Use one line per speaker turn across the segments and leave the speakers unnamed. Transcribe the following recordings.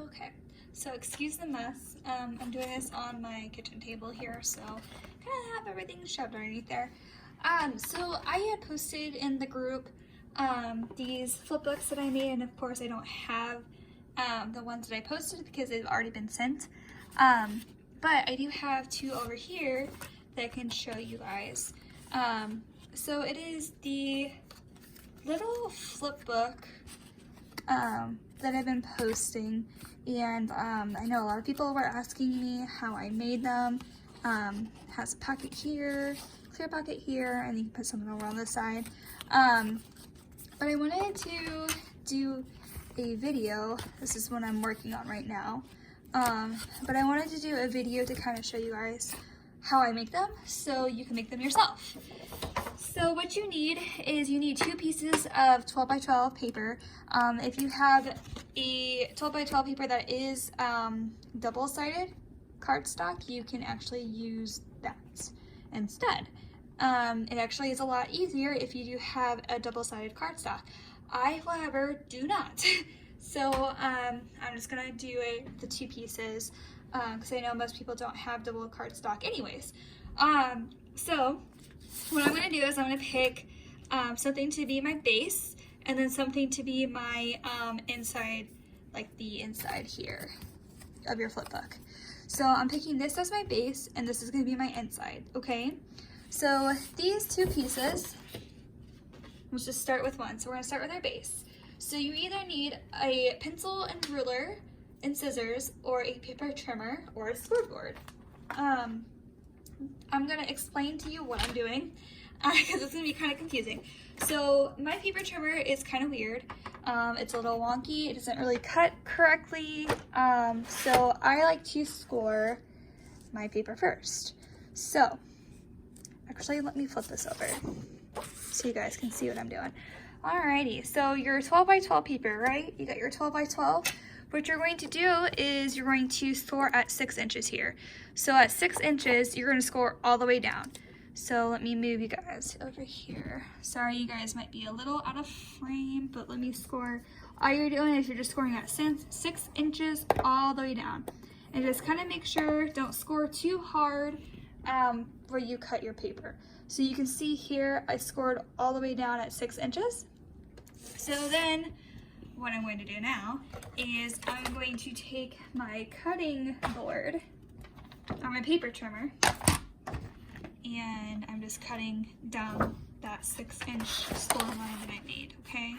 Okay, so excuse the mess. I'm doing this on my kitchen table here, so kind of have everything shoved underneath there. So I had posted in the group these flip books that I made, and of course I don't have the ones that I posted because they've already been sent. But I do have two over here that I can show you guys. So it is the little flip book that I've been posting, and I know a lot of people were asking me how I made them. Has a pocket here, clear pocket here, and you can put something over on this side. But I wanted to do a video. This is what I'm working on right now. But I wanted to do a video to kind of show you guys how I make them so you can make them yourself. So what you need is you need 2 pieces of 12 by 12 paper. If you have a 12 by 12 paper that is double-sided cardstock, you can actually use that instead. It actually is a lot easier if you do have a double-sided cardstock. I, however, do not. So I'm just gonna do the 2 pieces because I know most people don't have double cardstock anyways. So what I'm gonna do is I'm gonna pick something to be my base and then something to be my inside, like the inside here of your flip book. So I'm picking this as my base and this is gonna be my inside, okay? So these 2 pieces, let's just start with one. So we're gonna start with our base. So you either need a pencil and ruler and scissors or a paper trimmer or a scoreboard. I'm gonna explain to you what I'm doing because it's gonna be kind of confusing. So my paper trimmer is kind of weird. It's a little wonky. It doesn't really cut correctly. So I like to score my paper first. So actually, let me flip this over so you guys can see what I'm doing. Alrighty, so your 12 by 12 paper, right? You got your 12 by 12. What you're going to do is you're going to score at 6 inches here. So at 6 inches, you're going to score all the way down. So let me move you guys over here. Sorry, you guys might be a little out of frame, but let me score. All you're doing is you're just scoring at 6 inches all the way down. And just kind of make sure, don't score too hard where you cut your paper. So you can see here, I scored all the way down at 6 inches. So then what I'm going to do now is I'm going to take my cutting board or my paper trimmer and I'm just cutting down that 6-inch score line that I made, okay?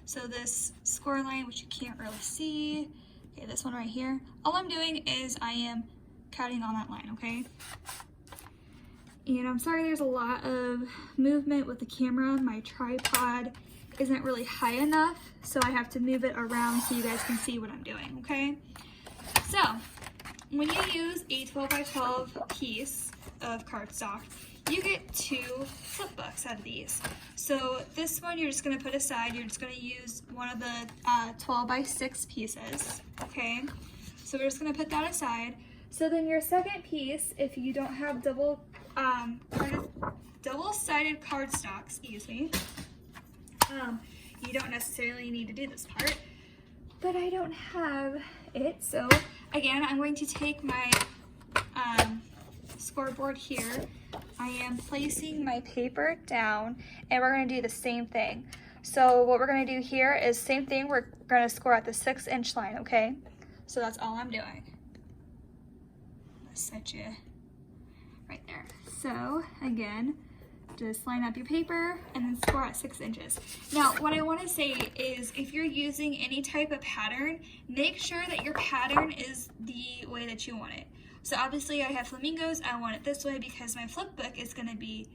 So this score line, which you can't really see, okay, this one right here, all I'm doing is I am cutting on that line, okay? And I'm sorry there's a lot of movement with the camera. My tripod isn't really high enough, so I have to move it around so you guys can see what I'm doing, okay? So, when you use a 12 by 12 piece of cardstock, you get 2 flip books out of these. So this one you're just gonna put aside, you're just gonna use one of the 12 by 6 pieces, okay? So we're just gonna put that aside. So then your second piece, if you don't have double-sided cardstock, excuse me, you don't necessarily need to do this part, but I don't have it. So again, I'm going to take my scoreboard here. I am placing my paper down and we're going to do the same thing. So what we're going to do here is same thing. We're going to score at the 6-inch line, okay? So that's all I'm doing. Let's set you right there. So again, just line up your paper and then score at 6 inches. Now, what I want to say is if you're using any type of pattern, make sure that your pattern is the way that you want it. So obviously I have flamingos, I want it this way because my flip book is going to be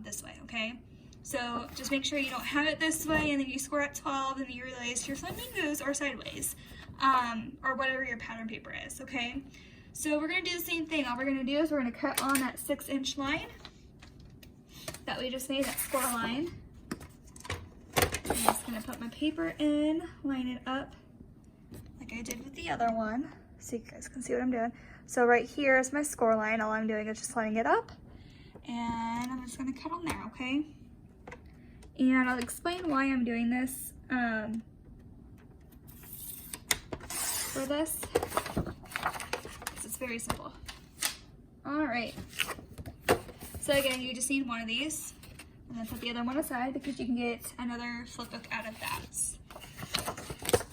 this way, okay? So just make sure you don't have it this way and then you score at 12 and you realize your flamingos are sideways, or whatever your pattern paper is, okay? So we're going to do the same thing. All we're going to do is we're going to cut on that 6-inch line that we just made, that score line. I'm just going to put my paper in, line it up like I did with the other one so you guys can see what I'm doing. So right here is my score line. All I'm doing is just lining it up and I'm just going to cut on there, okay? And I'll explain why I'm doing this. for this. It's very simple. All right. So again, you just need one of these, and then put the other one aside because you can get another flip book out of that.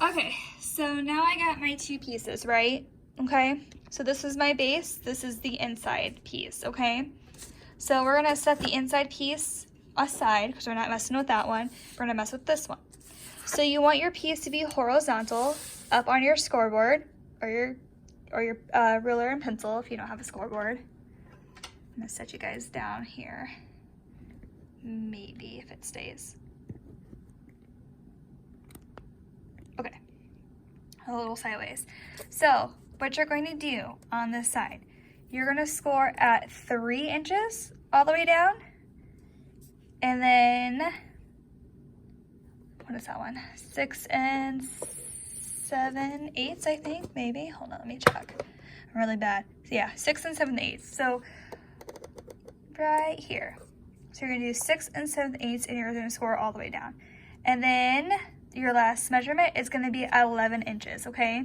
Okay, so now I got my two pieces, right? Okay, so this is my base, this is the inside piece, okay? So we're gonna set the inside piece aside because we're not messing with that one. We're gonna mess with this one. So you want your piece to be horizontal up on your scoreboard or your ruler and pencil if you don't have a scoreboard. I'm gonna set you guys down here. Maybe if it stays. Okay, a little sideways. So what you're going to do on this side, you're gonna score at 3 inches all the way down, and then, what is that one? 6 7/8, I think, maybe. Hold on, let me check. I'm really bad. So yeah, 6 7/8. So right here. So you're gonna do 6 7/8, and you're gonna score all the way down. And then your last measurement is gonna be at 11 inches, okay?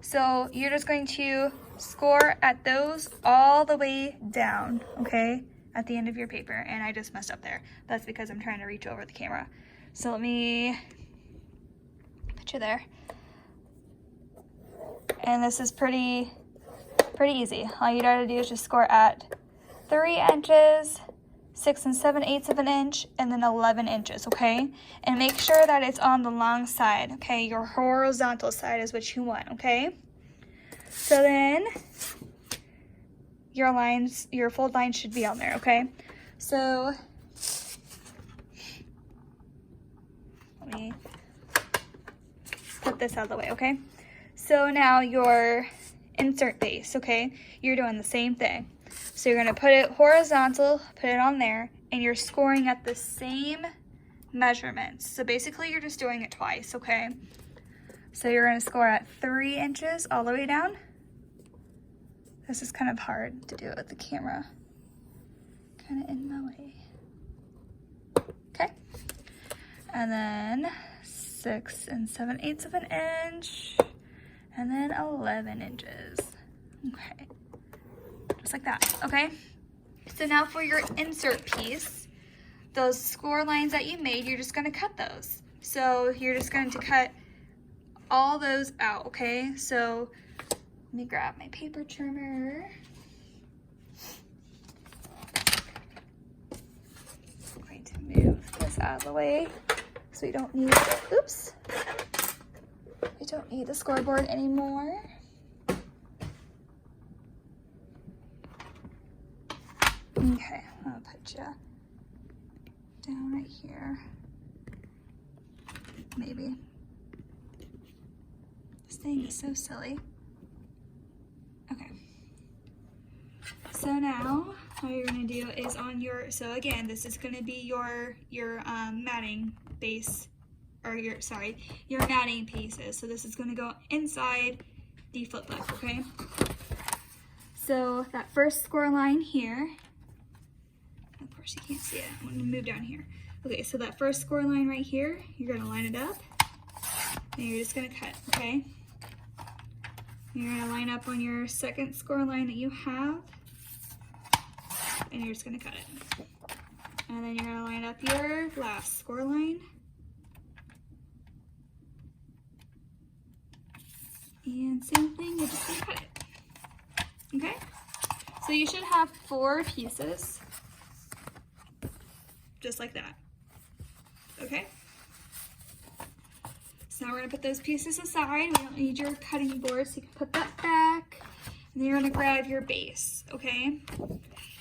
So you're just going to score at those all the way down, okay? At the end of your paper, and I just messed up there. That's because I'm trying to reach over the camera. So let me put you there. And this is pretty easy. All you gotta do is just score at 3 inches, 6 7/8 of an inch, and then 11 inches, okay? And make sure that it's on the long side, okay? Your horizontal side is what you want, okay? So then your lines, your fold lines should be on there, okay? So let me put this out of the way, okay? So now your insert base, okay? You're doing the same thing. So you're gonna put it horizontal, put it on there, and you're scoring at the same measurements. So basically you're just doing it twice, okay? So you're gonna score at 3 inches all the way down. This is kind of hard to do it with the camera. Kind of in my way. Okay. And then 6 7/8 of an inch, and then 11 inches. Okay. Just like that, okay? So now for your insert piece, those score lines that you made, you're just gonna cut those. So you're just going to cut all those out, okay? So let me grab my paper trimmer. I'm going to move this out of the way so we don't need, oops, we don't need the scoreboard anymore. Okay, I'll put you down right here. Maybe. This thing is so silly. Okay. So now what you're gonna do is on your, so again, this is gonna be your matting base, or your matting pieces. So this is gonna go inside the flip book, okay? So that first score line here, of course you can't see it, I'm gonna move down here. Okay, so that first score line right here, you're gonna line it up, and you're just gonna cut, okay? You're gonna line up on your second score line that you have, and you're just gonna cut it. And then you're gonna line up your last score line. And same thing, you're just gonna cut it. Okay? So you should have 4 pieces, just like that. Okay? So now we're gonna put those pieces aside. We don't need your cutting board, so you can put that back. And then you're gonna grab your base, okay?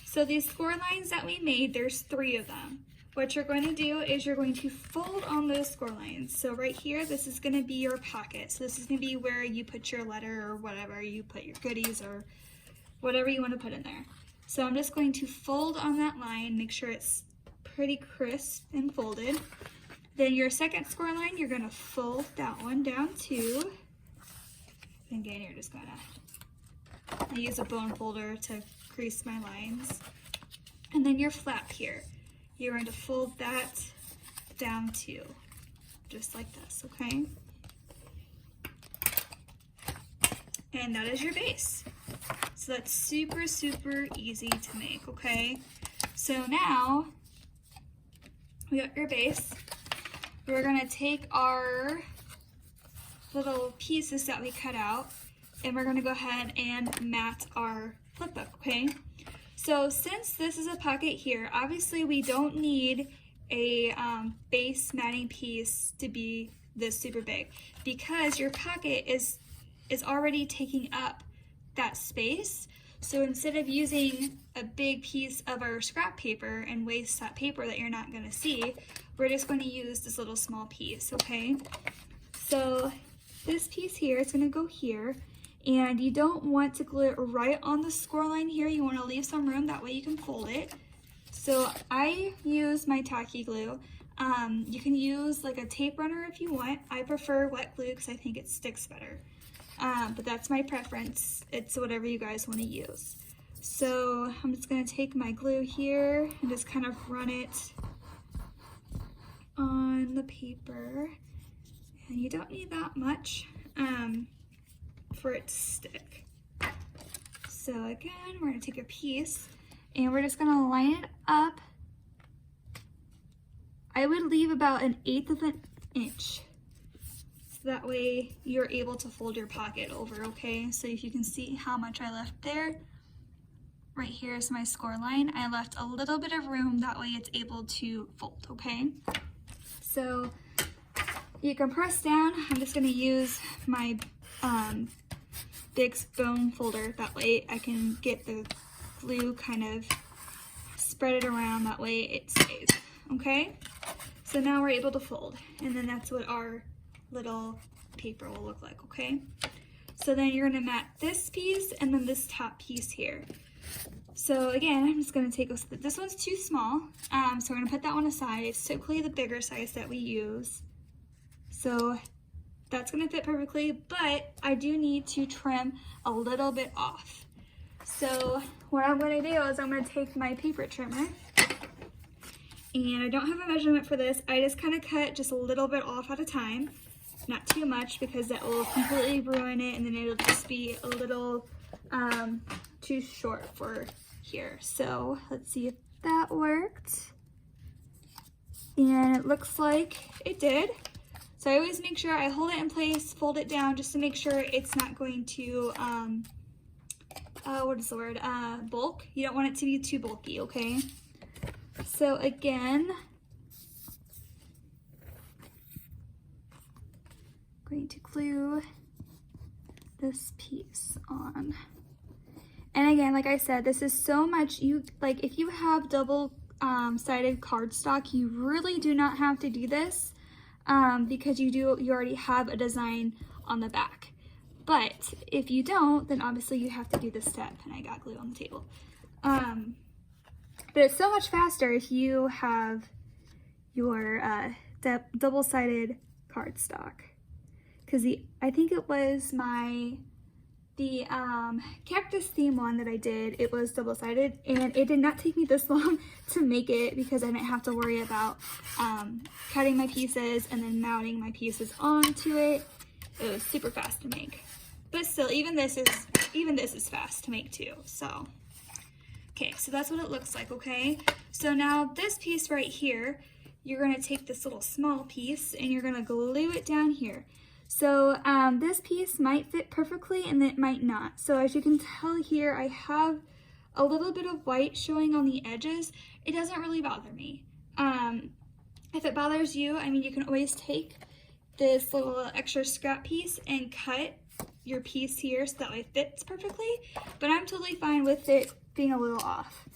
So these score lines that we made, there's 3 of them. What you're going to do is you're going to fold on those score lines. So right here, this is gonna be your pocket. So this is gonna be where you put your letter or whatever, you put your goodies or whatever you wanna put in there. So I'm just going to fold on that line, make sure it's pretty crisp and folded. Then your second score line, you're gonna fold that one down too. And again, you're just gonna, I use a bone folder to crease my lines. And then your flap here, you're going to fold that down too, just like this, okay? and that is your base. So that's super, super easy to make, okay? So now we got your base. We're gonna take our little pieces that we cut out and we're gonna go ahead and mat our flipbook, okay? So since this is a pocket here, obviously we don't need a base matting piece to be this super big because your pocket is already taking up that space. So instead of using a big piece of our scrap paper and waste that paper that you're not gonna see, we're just going to use this little small piece, okay? So this piece here is gonna go here, and you don't want to glue it right on the score line here. You wanna leave some room, that way you can fold it. So I use my tacky glue. You can use like a tape runner if you want. I prefer wet glue because I think it sticks better. But that's my preference. It's whatever you guys want to use. So I'm just going to take my glue here and just kind of run it on the paper. And you don't need that much for it to stick. So again, we're going to take a piece and we're just going to line it up. I would leave about 1/8 of an inch. That way you're able to fold your pocket over, okay? So if you can see how much I left there, right here is my score line. I left a little bit of room, that way it's able to fold, okay? So you can press down. I'm just gonna use my big spoon folder, that way I can get the glue kind of spread it around, that way it stays, okay? So now we're able to fold, and then that's what our little paper will look like, okay? So then you're gonna mat this piece and then this top piece here. So again, I'm just gonna take this one's too small, so we're gonna put that one aside. It's typically the bigger size that we use. So that's gonna fit perfectly, but I do need to trim a little bit off. So what I'm gonna do is I'm gonna take my paper trimmer, and I don't have a measurement for this. I just kind of cut just a little bit off at a time. Not too much because that will completely ruin it and then it'll just be a little too short for here. So let's see if that worked. And it looks like it did. So I always make sure I hold it in place, fold it down just to make sure it's not going to, what is the word? Bulk. You don't want it to be too bulky, okay? So again, going to glue this piece on. And again, like I said, this is so much, if you have double sided cardstock, you really do not have to do this because you already have a design on the back. But if you don't, then obviously you have to do this step, and I got glue on the table. But it's so much faster if you have your double-sided cardstock. Because I think it was the cactus theme one that I did, it was double-sided, and it did not take me this long to make it because I didn't have to worry about cutting my pieces and then mounting my pieces onto it. It was super fast to make. But still, even this is fast to make too, so. Okay, so that's what it looks like, okay? So now this piece right here, you're gonna take this little small piece and you're gonna glue it down here. So this piece might fit perfectly and it might not. So as you can tell here, I have a little bit of white showing on the edges. It doesn't really bother me. If it bothers you, I mean, you can always take this little extra scrap piece and cut your piece here so that way it fits perfectly, but I'm totally fine with it being a little off.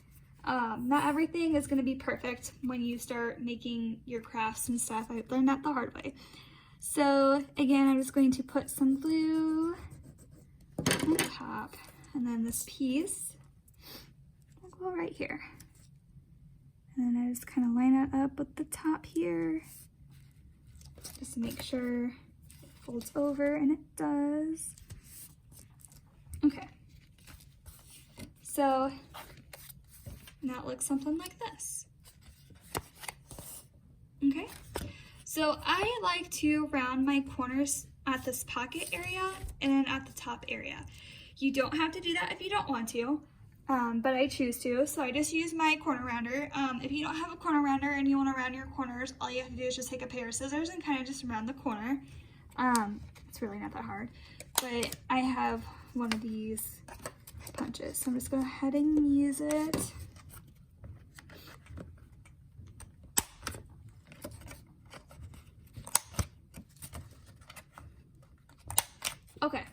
Not everything is going to be perfect when you start making your crafts and stuff. I learned that the hard way. So again, I'm just going to put some glue on top, and then this piece will go right here. And then I just kind of line it up with the top here, just to make sure it folds over, and it does. Okay. So now it looks something like this. Okay. So I like to round my corners at this pocket area and then at the top area. You don't have to do that if you don't want to, but I choose to, so I just use my corner rounder. If you don't have a corner rounder and you want to round your corners, all you have to do is just take a pair of scissors and kind of just round the corner. It's really not that hard, but I have one of these punches, so I'm just going to go ahead and use it. Okay.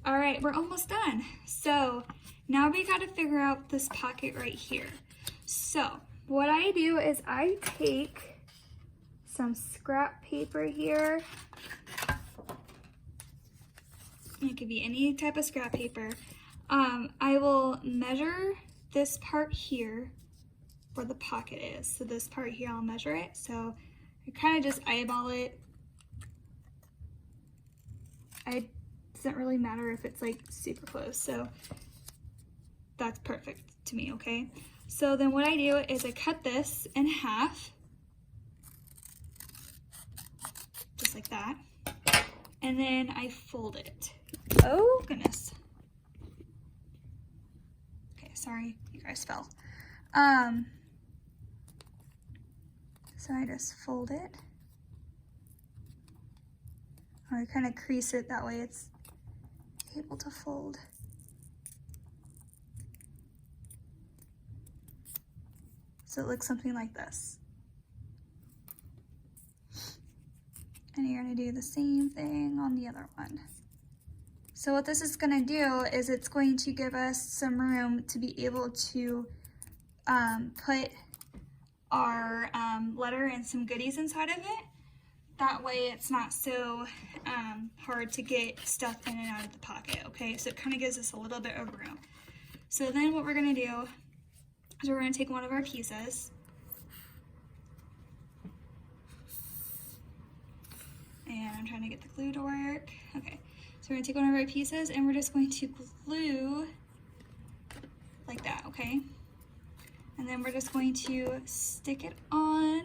All right, we're almost done. So now we got to figure out this pocket right here. So what I do is I take some scrap paper here. It could be any type of scrap paper. I will measure this part here where the pocket is. So this part here, I'll measure it. So I kind of just eyeball it. It doesn't really matter if it's like super close, so that's perfect to me, okay? So then what I do is I cut this in half, just like that, and then I fold it. Oh goodness. Okay, sorry, you guys fell. So I just fold it. I kind of crease it, that way it's able to fold. So it looks something like this. And you're gonna do the same thing on the other one. So what this is gonna do is it's going to give us some room to be able to put our letter and some goodies inside of it. That way it's not so hard to get stuff in and out of the pocket, okay? So it kind of gives us a little bit of room. So then what we're gonna do is we're gonna take one of our pieces and I'm trying to get the glue to work. Okay, so we're gonna take one of our pieces and we're just going to glue like that, okay? And then we're just going to stick it on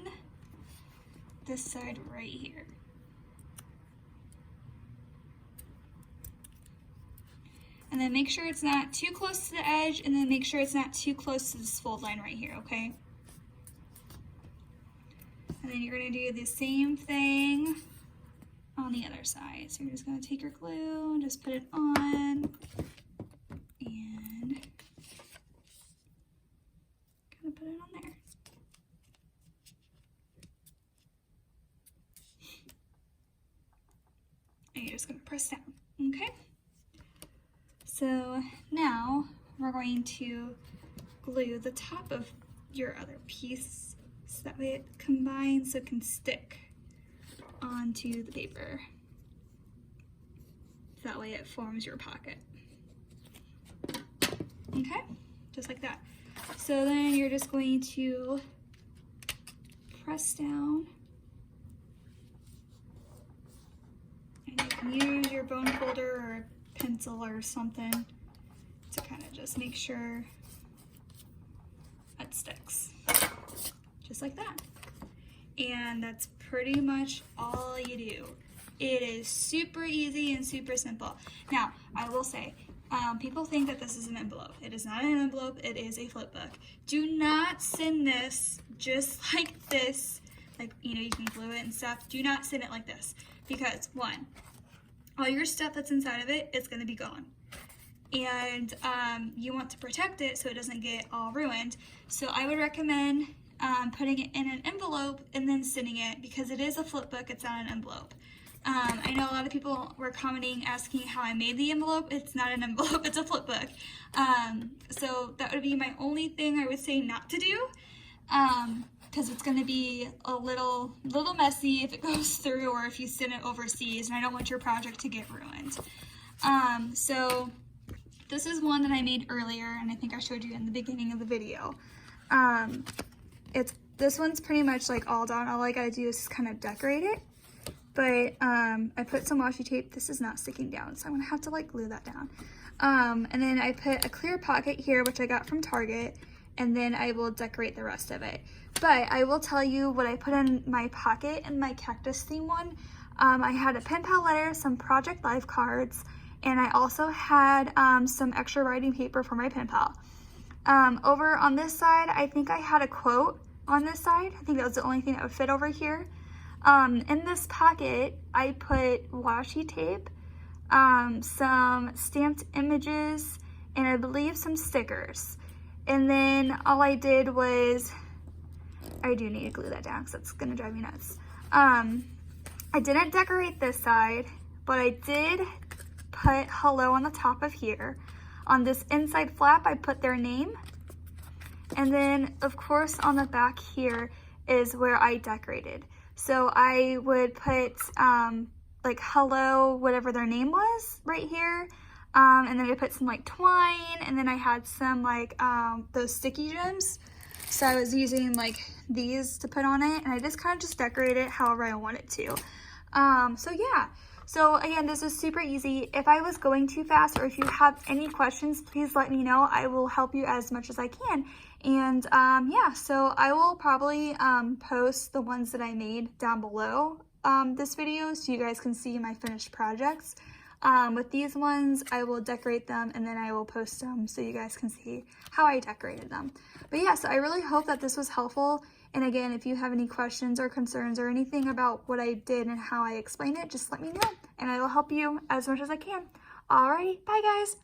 this side right here. And then make sure it's not too close to the edge, and then make sure it's not too close to this fold line right here, okay? And then you're gonna do the same thing on the other side. So you're just gonna take your glue and just put it on and kind of put it on there. And you're just gonna press down, okay? So now we're going to glue the top of your other piece so that way it combines so it can stick onto the paper. So that way it forms your pocket. Okay, just like that. So then you're just going to press down. And you can use your bone folder or a pencil or something to kind of just make sure it sticks. Just like that. And that's pretty much all you do. It is super easy and super simple. Now, I will say, people think that this is an envelope. It is not an envelope, it is a flip book. Do not send this just like this, like, you know, you can glue it and stuff. Do not send it like this, because one, all your stuff that's inside of it is gonna be gone. And you want to protect it so it doesn't get all ruined. So I would recommend putting it in an envelope and then sending it, because it is a flip book, it's not an envelope. I know a lot of people were commenting asking how I made the envelope. It's not an envelope, it's a flip book. So that would be my only thing I would say not to do, because it's going to be a little messy if it goes through or if you send it overseas, and I don't want your project to get ruined. So this is one that I made earlier, and I think I showed you in the beginning of the video. This one's pretty much like all done. All I gotta do is kind of decorate it. But I put some washi tape. This is not sticking down, so I'm gonna have to like glue that down. And then I put a clear pocket here, which I got from Target, and then I will decorate the rest of it. But I will tell you what I put in my pocket in my cactus theme one. I had a pen pal letter, some Project Life cards, and I also had some extra writing paper for my pen pal. Over on this side, I think I had a quote on this side. I think that was the only thing that would fit over here. In this pocket, I put washi tape, some stamped images, and I believe some stickers. And then all I did was, I do need to glue that down because that's gonna drive me nuts. I didn't decorate this side, but I did put hello on the top of here. On this inside flap, I put their name. And then, of course, on the back here is where I decorated. So I would put like hello, whatever their name was, right here. And then I put some like twine, and then I had some like those sticky gems. So I was using like these to put on it, and I just kind of just decorated it however I wanted to. So yeah. So again, this is super easy. If I was going too fast, or if you have any questions, please let me know. I will help you as much as I can. And yeah, so I will probably post the ones that I made down below this video so you guys can see my finished projects. With these ones, I will decorate them and then I will post them so you guys can see how I decorated them. But yeah, so I really hope that this was helpful. And again, if you have any questions or concerns or anything about what I did and how I explained it, just let me know and I will help you as much as I can. Alrighty, bye guys.